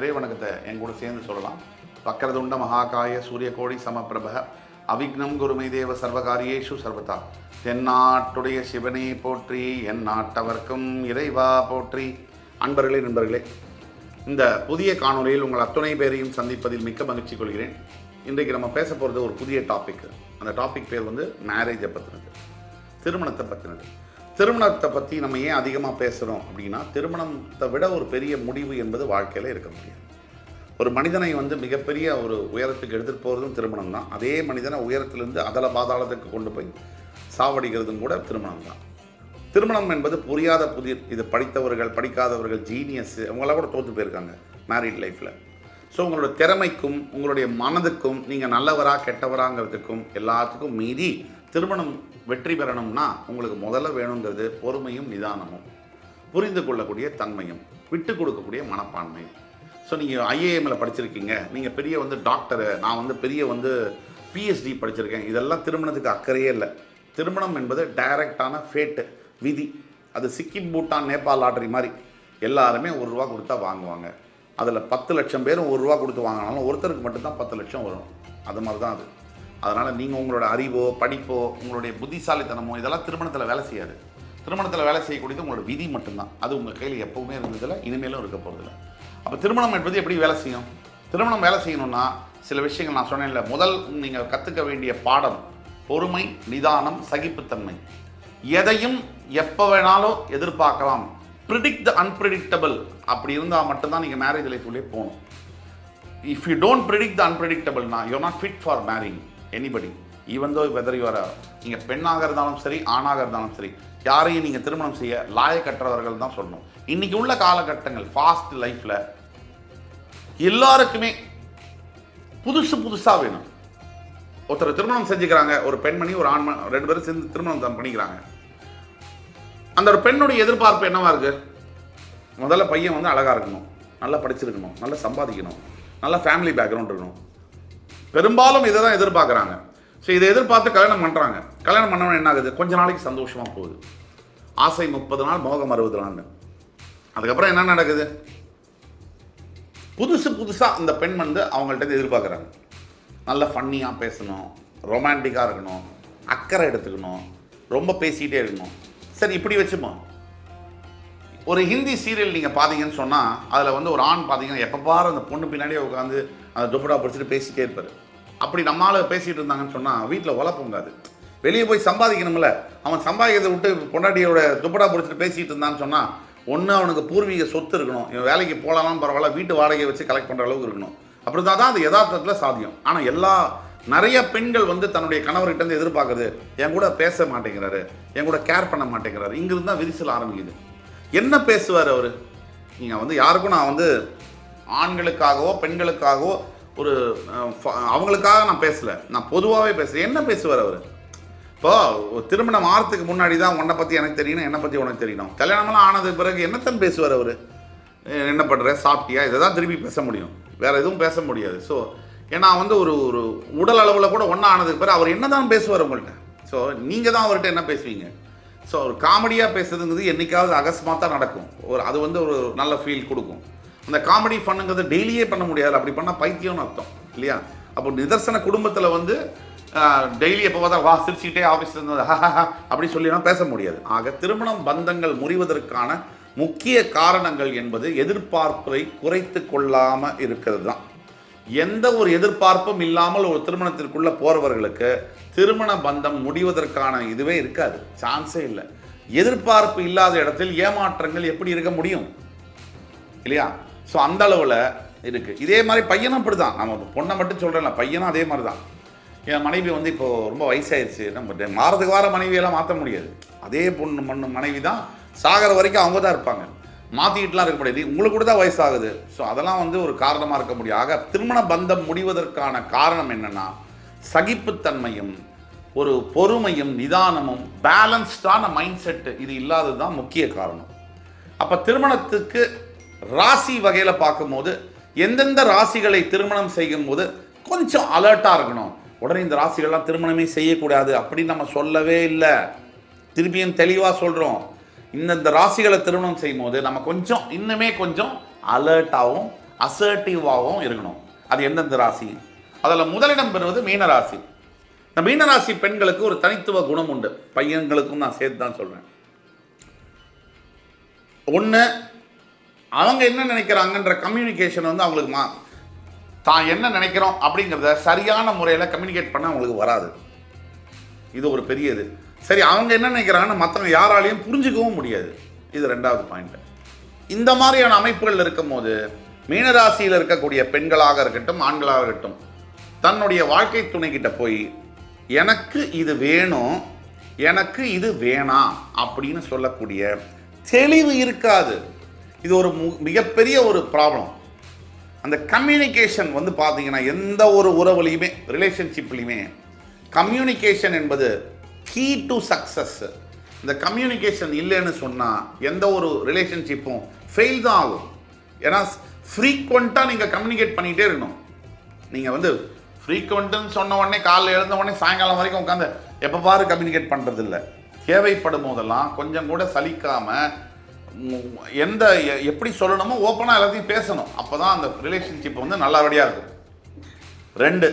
இறைவணக்கத்தை என் கூட சேர்ந்து சொல்லலாம். வக்கரதுண்ட மகாகாய சூரியகோடி சமப்பிரப அவிக்னம் குருமை தேவ சர்வகாரியேஷு சர்வதா. தென்னாட்டுடைய சிவனே போற்றி, என் நாட்டவர்க்கும் இறைவா போற்றி. அன்பர்களே, நண்பர்களே, இந்த புதிய காணொலியில் உங்கள் அத்துணை பேரையும் சந்திப்பதில் மிக்க மகிழ்ச்சி கொள்கிறேன். இன்றைக்கு நம்ம பேச போகிறது ஒரு புதிய டாபிக். அந்த டாபிக் பேர் மேரேஜை பற்றினது, திருமணத்தை பற்றினது. திருமணத்தை பற்றி நம்ம ஏன் அதிகமாக பேசுகிறோம் அப்படின்னா, திருமணத்தை விட ஒரு பெரிய முடிவு என்பது வாழ்க்கையில் இருக்க முடியாது. ஒரு மனிதனை மிகப்பெரிய ஒரு உயரத்துக்கு எடுத்துகிட்டு போகிறதும் திருமணம் தான். அதே மனிதனை உயரத்திலிருந்து அதல பாதாளத்துக்கு கொண்டு போய் சாவடிக்கிறதும் கூட திருமணம் தான். திருமணம் என்பது புரியாத புதிர். இது படித்தவர்கள், படிக்காதவர்கள், ஜீனியஸ், அவங்களாம் கூட தோற்று போயிருக்காங்க மேரிட் லைஃப்பில். ஸோ உங்களோட திறமைக்கும் உங்களுடைய மனதுக்கும் நீங்கள் நல்லவரா கெட்டவராங்கிறதுக்கும் எல்லாத்துக்கும் மீறி திருமணம் வெற்றி பெறணும்னா உங்களுக்கு முதல்ல வேணுங்கிறது பொறுமையும் நிதானமும், புரிந்து கொள்ளக்கூடிய தன்மையும், விட்டு கொடுக்கக்கூடிய மனப்பான்மையும். ஸோ நீங்கள் ஐஏஎம்மில் படிச்சிருக்கீங்க, நீங்கள் பெரிய டாக்டரு, நான் பெரிய பிஹெச்டி படிச்சிருக்கேன், இதெல்லாம் திருமணத்துக்கு அக்கறையே இல்லை. திருமணம் என்பது டைரக்டான ஃபேட்டு, விதி. அது சிக்கிம், பூட்டான், நேபாள் லாட்டரி மாதிரி. எல்லாருமே ₹1 கொடுத்தா வாங்குவாங்க. அதில் 10 லட்சம் பேரும் ₹1 கொடுத்து வாங்கினாலும் ஒருத்தருக்கு மட்டும்தான் 10 லட்சம் வரும். அது மாதிரி தான் அது. அதனால் நீங்கள் உங்களோட அறிவோ, படிப்போ, உங்களுடைய புத்திசாலித்தனமோ இதெல்லாம் திருமணத்தில் வேலை செய்யாது. திருமணத்தில் வேலை செய்யக்கூடியது உங்களோட விதி மட்டும்தான். அது உங்கள் கையில் எப்போவுமே இருந்ததில்லை, இனிமேலும் இருக்க போகிறதில்ல. அப்போ திருமணம் என்பது எப்படி வேலை செய்யும்? திருமணம் வேலை செய்யணும்னா சில விஷயங்கள் நான் சொன்னேன்ல. முதல் நீங்கள் கற்றுக்க வேண்டிய பாடம் பொறுமை, நிதானம், சகிப்புத்தன்மை. எதையும் எப்போ வேணாலும் எதிர்பார்க்கலாம். Predict the unpredictable. அப்படி இருந்தால் மட்டும்தான் நீங்கள் மேரேஜ் லைஃப்லேயே போகணும். If you don't predict the அன்பிரிடிக்டபிள்னா you are not fit for marrying anybody. Even though whether you are, நீங்கள் பெண்ணாக இருந்தாலும் சரி, ஆணாக இருந்தாலும் சரி, யாரையும் நீங்கள் திருமணம் செய்ய லாயக்கற்றவர்கள் தான் சொல்லணும். இன்றைக்கி உள்ள காலகட்டங்கள் ஃபாஸ்ட் லைஃப்பில் எல்லாருக்குமே புதுசாக வேணும். ஒருத்தர் திருமணம் செஞ்சுக்கிறாங்க, ஒரு பெண்மணி ஒரு ஆண், 2 பேரும் சேர்ந்து திருமணம் பண்ணிக்கிறாங்க. அந்த ஒரு பெண்ணுடைய எதிர்பார்ப்பு என்னவா இருக்கு? முதல்ல பையன் அழகாக இருக்கணும், நல்லா படிச்சிருக்கணும், நல்லா சம்பாதிக்கணும், நல்ல ஃபேமிலி பேக்ரவுண்ட் இருக்கணும். பெரும்பாலும் இதை தான் எதிர்பார்க்குறாங்க. ஸோ இதை எதிர்பார்த்து கல்யாணம் பண்ணுறாங்க. கல்யாணம் பண்ணவன என்ன ஆகுது? கொஞ்ச நாளைக்கு சந்தோஷமாக போகுது. ஆசை 30 நாள், மோகம் 60 நாள். அதுக்கப்புறம் என்ன நடக்குது? புதுசாக அந்த பெண் அவங்கள்ட்ட எதிர்பார்க்குறாங்க. நல்ல ஃபன்னியாக பேசணும், ரொமான்டிக்காக இருக்கணும், அக்கறை எடுத்துக்கணும், ரொம்ப பேசிகிட்டே இருக்கணும். சரி, இப்படி வச்சுப்போம். ஒரு ஹிந்தி சீரியல் நீங்கள் பார்த்தீங்கன்னு சொன்னால் அதில் ஒரு ஆண் பார்த்தீங்கன்னா எப்போ பாரு அந்த பொண்ணு பின்னாடியே உட்காந்து அந்த துப்படா பிடிச்சிட்டு பேசிகிட்டே இருப்பார். அப்படி நம்மளால் பேசிகிட்டு இருந்தாங்கன்னு சொன்னால் வீட்டில் உல பொங்காது. வெளியே போய் சம்பாதிக்கணும்ல. அவன் சம்பாதிக்கிறதை விட்டு பொண்டாட்டியோட துப்படா பிடிச்சிட்டு பேசிகிட்டு இருந்தான்னு சொன்னால் ஒன்று அவனுக்கு பூர்வீக சொத்து இருக்கணும், இவன் வேலைக்கு போகலாம் பரவாயில்ல, வீட்டு வாடகையை வச்சு கலெக்ட் பண்ணுற அளவுக்கு இருக்கணும். அப்படி தான் அது யதார்த்தத்தில் சாத்தியம். ஆனால் நிறைய பெண்கள் தன்னுடைய கணவர்கிட்ட எதிர்பார்க்குறது, என் கூட பேச மாட்டேங்கிறாரு, என் கூட கேர் பண்ண மாட்டேங்கிறாரு. இங்கிருந்து தான் விரிசல் ஆரம்பிக்குது. என்ன பேசுவார் அவர்? நீங்கள் யாருக்கும் நான் ஆண்களுக்காகவோ பெண்களுக்காகவோ ஒரு அவங்களுக்காக நான் பேசலை, நான் பொதுவாகவே பேசுகிறேன். என்ன பேசுவார் அவர்? இப்போது திருமணம் ஆகிறதுக்கு முன்னாடி தான் உன்னை பற்றி எனக்கு தெரியணும், என்னை பற்றி உனக்கு தெரியணும். கல்யாணமெல்லாம் ஆனதுக்கு பிறகு என்னத்தான் பேசுவார் அவர்? என்ன பண்ணுற, சாப்பிட்டியா, இதை தான் திருப்பி பேச முடியும், வேறு எதுவும் பேச முடியாது. ஸோ ஏன்னா ஒரு ஒரு உடல் அளவில் கூட ஒன்றா ஆனதுக்கு பிறகு அவர் என்ன தான் பேசுவார் உங்கள்கிட்ட? ஸோ நீங்கள் தான் அவர்கிட்ட என்ன பேசுவீங்க? ஸோ ஒரு காமெடியாக பேசுறதுங்கிறது என்றைக்காவது அகஸ்மாத்தான் நடக்கும். அது ஒரு நல்ல ஃபீல் கொடுக்கும். அந்த காமெடி ஃபன்னுங்கிறது டெய்லியே பண்ண முடியாது. அப்படி பண்ணால் பைத்தியம்னு அர்த்தம் இல்லையா? அப்போ நிதர்சன குடும்பத்தில் டெய்லி எப்போ பார்த்தா வா சிரிச்சுக்கிட்டே ஆஃபீஸில் இருந்தது அப்படி சொல்லிலாம் பேச முடியாது. ஆக திருமணம் பந்தங்கள் முறிவதற்கான முக்கிய காரணங்கள் என்பது எதிர்பார்ப்பை குறைத்து கொள்ளாமல் இருக்கிறது தான். எந்த ஒரு எதிர்பார்ப்பும் இல்லாமல் ஒரு திருமணத்திற்குள்ளே போகிறவர்களுக்கு திருமண பந்தம் முடிவதற்கான இதுவே இருக்காது, சான்ஸே இல்லை. எதிர்பார்ப்பு இல்லாத இடத்தில் ஏமாற்றங்கள் எப்படி இருக்க முடியும் இல்லையா? ஸோ அந்த அளவில் இருக்குது. இதே மாதிரி பையனும் அப்படி தான். நம்ம பொண்ணை மட்டும் சொல்கிறேன்ல, பையனும் அதே மாதிரி தான். என் மனைவி இப்போது ரொம்ப வயசாகிடுச்சு, நம்ம மாறதுக்கு வார மனைவியெல்லாம் மாற்ற முடியாது. அதே பொண்ணு மனைவி தான் சாகிற வரைக்கும் அவங்க தான் இருப்பாங்க. மாற்றிக்கிட்டுலாம் இருக்க முடியாது. உங்களுக்கு கூட தான் வயசாகுது. ஸோ அதெல்லாம் ஒரு காரணமாக இருக்க முடியும். ஆக திருமண பந்தம் முடிவதற்கான காரணம் என்னென்னா சகிப்புத்தன்மையும், ஒரு பொறுமையும், நிதானமும், பேலன்ஸ்டான மைண்ட் செட்டு இது இல்லாதது தான் முக்கிய காரணம். அப்போ திருமணத்துக்கு ராசி வகையில் பார்க்கும்போது எந்தெந்த ராசிகளை திருமணம் செய்யும்போது கொஞ்சம் அலர்ட்டாக இருக்கணும். உடனே இந்த ராசிகள்லாம் திருமணமே செய்யக்கூடாது அப்படின்னு நம்ம சொல்லவே இல்லை. திருப்பியும் தெளிவாக சொல்கிறோம். இந்த ராசிகளை திருமணம் செய்யும் போது நம்ம இன்னுமே கொஞ்சம் அலர்ட்டாகவும் அசர்ட்டிவாகவும் இருக்கணும். அது எந்தெந்த ராசி? அதில் முதலிடம் பெறுவது மீனராசி. இந்த மீனராசி பெண்களுக்கு ஒரு தனித்துவ குணம் உண்டு. பையன்களுக்கும் நான் சேர்த்து தான் சொல்கிறேன். ஒன்று, அவங்க என்ன நினைக்கிறாங்கன்ற கம்யூனிகேஷன் வந்து அவங்களுக்கு தான் என்ன நினைக்கிறோம் அப்படிங்கிறத சரியான முறையில் கம்யூனிகேட் பண்ண அவங்களுக்கு வராது. இது ஒரு பெரியது. சரி, அவங்க என்ன நினைக்கிறாங்கன்னு மற்றவங்க யாராலையும் புரிஞ்சுக்கவும் முடியாது. இது ரெண்டாவது பாயிண்ட். இந்த மாதிரியான அமைப்புகள் இருக்கும் போது மீனராசியில் இருக்கக்கூடிய பெண்களாக இருக்கட்டும், ஆண்களாக இருக்கட்டும், தன்னுடைய வாழ்க்கை துணைக்கிட்ட போய் எனக்கு இது வேணும், எனக்கு இது வேணாம் அப்படின்னு சொல்லக்கூடிய தெளிவு இருக்காது. இது ஒரு மிகப்பெரிய ஒரு ப்ராப்ளம். அந்த கம்யூனிகேஷன் வந்து பார்த்தீங்கன்னா எந்த ஒரு உறவுலையுமே, ரிலேஷன்ஷிப்லையுமே கம்யூனிகேஷன் என்பது கீ டு சக்ஸஸ். இந்த கம்யூனிகேஷன் இல்லைன்னு சொன்னால் எந்த ஒரு ரிலேஷன்ஷிப்பும் ஃபெயில் தான் ஆகும். ஏன்னா ஃப்ரீக்வெண்ட்டாக நீங்கள் கம்யூனிகேட் பண்ணிகிட்டே இருக்கணும். நீங்கள் வந்து ஃப்ரீக்வெண்ட்டுன்னு சொன்ன உடனே காலையில் எழுந்த உடனே சாயங்காலம் வரைக்கும் உட்காந்து எப்போ பாரு கம்யூனிகேட் பண்ணுறது இல்லை. தேவைப்படும் போதெல்லாம் கொஞ்சம் கூட சலிக்காமல் எப்படி சொல்லணுமோ ஓப்பனாக எல்லாத்தையும் பேசணும். அப்போ தான் அந்த ரிலேஷன்ஷிப் வந்து நல்லபடியாக இருக்கும். 2,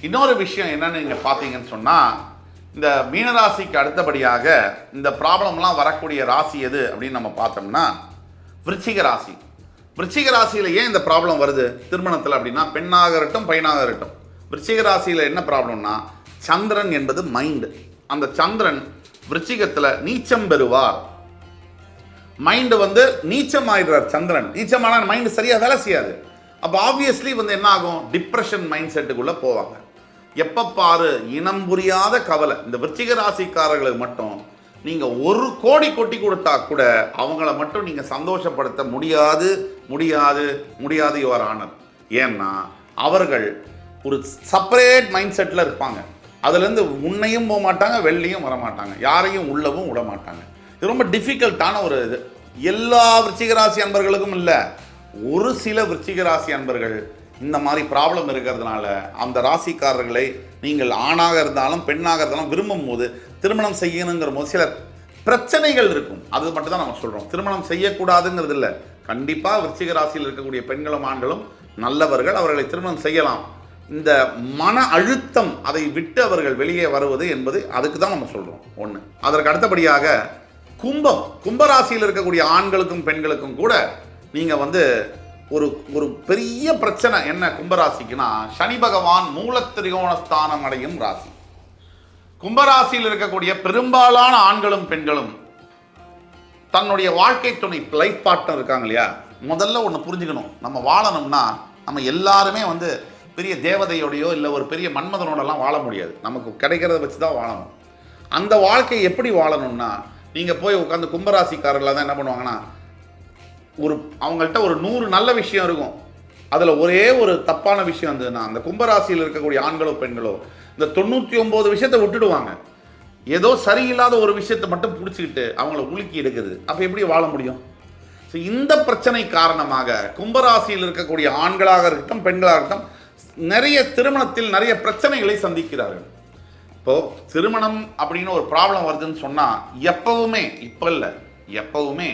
இன்னொரு விஷயம் என்னன்னு நீங்கள் பார்த்தீங்கன்னு சொன்னால், இந்த மீனராசிக்கு அடுத்தபடியாக இந்த ப்ராப்ளம்லாம் வரக்கூடிய ராசி எது அப்படின்னு நம்ம பார்த்தோம்னா விருச்சிக ராசி. விருச்சிக ராசியில் ஏன் இந்த ப்ராப்ளம் வருது திருமணத்தில் அப்படின்னா, பெண்ணாக இருக்கட்டும் பையனாக இருக்கட்டும், விருச்சிக ராசியில் என்ன ப்ராப்ளம்னா சந்திரன் என்பது மைண்டு. அந்த சந்திரன் விருச்சிகத்தில் நீச்சம் பெறுவார். மைண்டு வந்து நீச்சம் ஆயிடுறார். சந்திரன் நீச்சமான மைண்டு சரியாக வேலை செய்யாது. அப்போ ஆப்வியஸ்லி வந்து என்ன ஆகும், டிப்ரெஷன் மைண்ட் செட்டுக்குள்ளே போவாங்க. எப்போ பாரு இனம் புரியாத கவலை. இந்த விருச்சிக ராசிக்காரர்களுக்கு மட்டும் நீங்கள் 1 கோடி கொட்டி கொடுத்தா கூட அவங்கள மட்டும் நீங்கள் சந்தோஷப்படுத்த முடியாது முடியாது முடியாது யுவர் ஆனர். ஏன்னா அவர்கள் ஒரு செப்பரேட் மைண்ட் செட்டில் இருப்பாங்க. அதுலேருந்து உன்னையும் போக மாட்டாங்க, வெளிலையும் வர மாட்டாங்க, யாரையும் உள்ளவும் விட மாட்டாங்க. இது ரொம்ப டிஃபிகல்ட்டான ஒரு இது. எல்லா விருச்சிக ராசி அன்பர்களுக்கும் இல்லை, ஒரு சில விருச்சிக ராசி அன்பர்கள் இந்த மாதிரி ப்ராப்ளம் இருக்கிறதுனால அந்த ராசிக்காரர்களை நீங்கள் ஆணாக இருந்தாலும் பெண்ணாக இருந்தாலும் விரும்பும் போது திருமணம் செய்யணுங்கிற போது சில பிரச்சனைகள் இருக்கும். அது மட்டும் தான் நம்ம சொல்கிறோம். திருமணம் செய்யக்கூடாதுங்கிறது இல்லை. கண்டிப்பாக விருச்சிக ராசியில் இருக்கக்கூடிய பெண்களும் ஆண்களும் நல்லவர்கள், அவர்களை திருமணம் செய்யலாம். இந்த மன அழுத்தம் அதை விட்டு அவர்கள் வெளியே வருவது என்பது அதுக்கு தான் நம்ம சொல்கிறோம். ஒன்று. அதற்கு அடுத்தபடியாக கும்பராசியில் இருக்கக்கூடிய ஆண்களுக்கும் பெண்களுக்கும் கூட நீங்கள் வந்து ஒரு பெரிய பிரச்சனை என்ன கும்பராசிக்குன்னா, சனி பகவான் மூலத்திரிகோணஸ்தானம் அடையும் ராசி. கும்பராசியில் இருக்கக்கூடிய பெரும்பாலான ஆண்களும் பெண்களும் தன்னுடைய வாழ்க்கை துணை லைஃப் பார்ட்னர் இருக்காங்க இல்லையா, முதல்ல ஒன்று புரிஞ்சுக்கணும். நம்ம வாழணும்னா நம்ம எல்லாருமே வந்து பெரிய தேவதையோடையோ இல்லை ஒரு பெரிய மன்மதனோடலாம் வாழ முடியாது. நமக்கு கிடைக்கிறத வச்சு தான் வாழணும். அந்த வாழ்க்கையை எப்படி வாழணும்னா, நீங்கள் போய் உட்காந்து கும்பராசிக்காரர்களாக தான் என்ன பண்ணுவாங்கன்னா, அவங்கள்ட்ட ஒரு 100 நல்ல விஷயம் இருக்கும், அதில் ஒரே ஒரு தப்பான விஷயம் இருந்ததுன்னா அந்த கும்பராசியில் இருக்கக்கூடிய ஆண்களோ பெண்களோ இந்த 99 விஷயத்தை விட்டுடுவாங்க. ஏதோ சரியில்லாத ஒரு விஷயத்தை மட்டும் பிடிச்சிக்கிட்டு அவங்கள உலுக்கி எடுக்குது. அப்போ எப்படி வாழ முடியும்? ஸோ இந்த பிரச்சனை காரணமாக கும்பராசியில் இருக்கக்கூடிய ஆண்களாக இருக்கட்டும் பெண்களாக இருக்கட்டும் நிறைய திருமணத்தில் நிறைய பிரச்சனைகளை சந்திக்கிறார்கள். இப்போது திருமணம் அப்படின்னு ஒரு ப்ராப்ளம் வருதுன்னு சொன்னால் எப்பவுமே, இப்போ இல்லை எப்பவுமே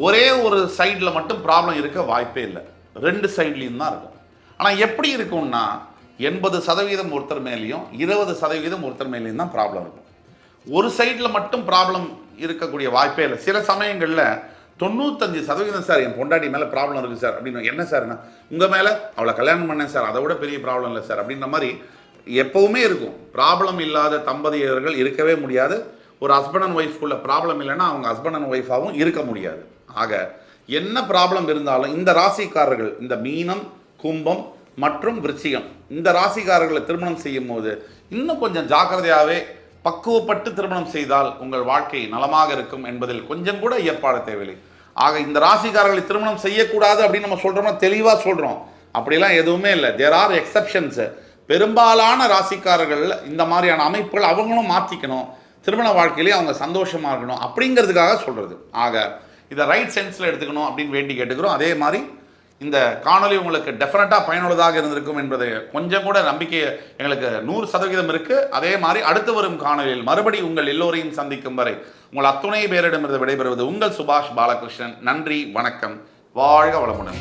ஒரே ஒரு சைடில் மட்டும் ப்ராப்ளம் இருக்க வாய்ப்பே இல்லை. 2 சைட்லேயும் தான் இருக்கும். ஆனால் எப்படி இருக்கும்னா 80% ஒருத்தர் மேலேயும் 20% ஒருத்தர் மேலேயும் தான் ப்ராப்ளம் இருக்கும். ஒரு சைடில் மட்டும் ப்ராப்ளம் இருக்கக்கூடிய வாய்ப்பே இல்லை. சில சமயங்களில் 95% சார் என் பொண்டாட்டி மேலே ப்ராப்ளம் இருக்குது சார் அப்படின்னு. என்ன சார்னா, உங்கள் மேலே அவளை கல்யாணம் பண்ணேன் சார், அதை விட பெரிய ப்ராப்ளம் இல்லை சார் அப்படின்ற மாதிரி எப்போவுமே இருக்கும். ப்ராப்ளம் இல்லாத தம்பதியர்கள் இருக்கவே முடியாது. ஒரு ஹஸ்பண்ட் அண்ட் ஒய்ஃப்குள்ள ப்ராப்ளம் இல்லைன்னா அவங்க ஹஸ்பண்ட் அண்ட் ஒய்ஃபாகவும் இருக்க முடியாது. ஆக என்ன ப்ராப்ளம் இருந்தாலும் இந்த ராசிக்காரர்கள், இந்த மீனம், கும்பம் மற்றும் விருச்சிகம், இந்த ராசிக்காரர்களை திருமணம் செய்யும் போது இன்னும் கொஞ்சம் ஜாக்கிரதையாகவே பக்குவப்பட்டு திருமணம் செய்தால் உங்கள் வாழ்க்கை நலமாக இருக்கும் என்பதில் கொஞ்சம் கூட ஏற்பாடு தேவையில்லை. ஆக இந்த ராசிக்காரர்களை திருமணம் செய்யக்கூடாது அப்படின்னு நம்ம சொல்கிறோம்னா தெளிவாக சொல்கிறோம். அப்படிலாம் எதுவுமே இல்லை. There are exceptions. பெரும்பாலான ராசிக்காரர்கள் இந்த மாதிரியான அமைப்புகள் அவங்களும் மாற்றிக்கணும், திருமண வாழ்க்கையிலே அவங்க சந்தோஷமாக இருக்கணும் அப்படிங்கிறதுக்காக சொல்கிறது. ஆக இதை ரைட் சென்ஸில் எடுத்துக்கணும் அப்படின்னு வேண்டி கேட்டுக்கிறோம். அதே மாதிரி இந்த காணொலி உங்களுக்கு டெஃபினட்டாக பயனுள்ளதாக இருந்திருக்கும் என்பது கொஞ்சம் கூட நம்பிக்கை எங்களுக்கு 100% இருக்குது. அதே மாதிரி அடுத்து வரும் காணொலியில் மறுபடி உங்கள் எல்லோரையும் சந்திக்கும் வரை உங்கள் அத்துணை பேரிடமிருந்து விடைபெறுவது உங்கள் சுபாஷ் பாலகிருஷ்ணன். நன்றி, வணக்கம், வாழ்க வளமுடன்.